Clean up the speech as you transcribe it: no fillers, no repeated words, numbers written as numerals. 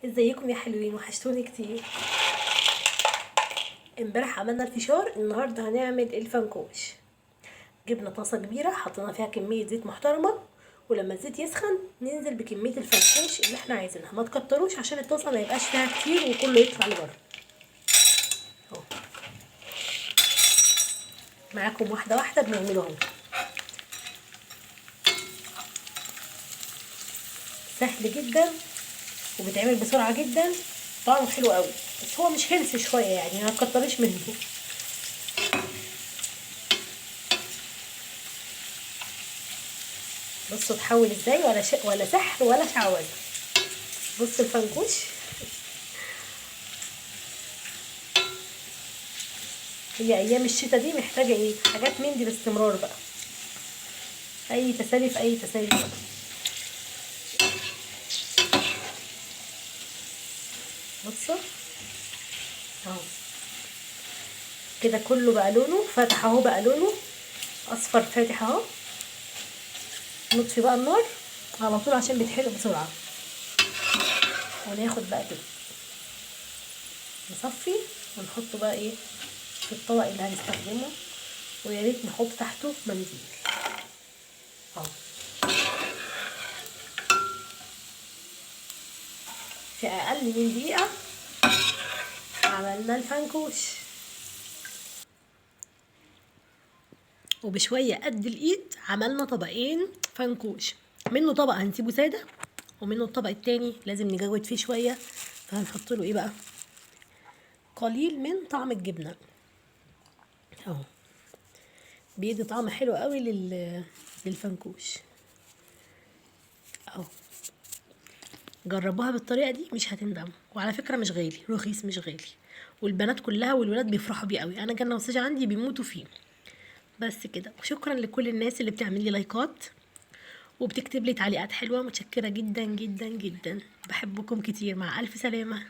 ازيكم يا حلوين؟ وحشتوني كتير. امبارح عملنا الفشار، النهارده هنعمل الفنكوش. جبنا طاسه كبيره، حطينا فيها كميه زيت محترمه، ولما الزيت يسخن ننزل بكميه الفنكوش اللي احنا عايزينها. ما تكتروش عشان الطاسه ما يبقاش فيها كتير وكله يطلع لبره. اهو معاكم واحده واحده بنعمله اهو. سهل جدا وبيتعمل بسرعه جدا، طعمه حلو قوي، بس هو مش هيلثي شويه يعني، ما تكتريش منه. بصوا اتحول ازاي، ولا سحر ولا شعوذه. بصوا الفنكوش. هي ايام الشتا دي محتاجه ايه؟ حاجات من دي باستمرار بقى. اي تسالي في اي تسالي بقى. بصوا اهو كده كله بقى لونه فاتح اهو، بقى لونه اصفر فاتح اهو. نطفي بقى النار على طول عشان بيتحرق بسرعه. وناخد بقى كده نصفي ونحطه بقى ايه في الطبق اللي هنستخدمه، ويا ريت نحط تحته منديل اهو. في اقل من دقيقه عملنا الفنكوش، وبشويه قد الايد عملنا طبقين فنكوش. منه طبق هنسيبه ساده، ومنه الطبق التاني لازم نجود فيه شويه، فهنحط له ايه بقى؟ قليل من طعم الجبنه اهو. بيدي طعم حلو قوي للفنكوش اهو. جربوها بالطريقه دي مش هتندموا، وعلى فكره مش غالي، رخيص مش غالي، والبنات كلها والولاد بيفرحوا بيه قوي. انا جنة وساجة عندي بيموتوا فيه. بس كده، وشكرا لكل الناس اللي بتعمل لي لايكات وبتكتب لي تعليقات حلوه. متشكره جدا جدا جدا، بحبكم كتير. مع الف سلامه.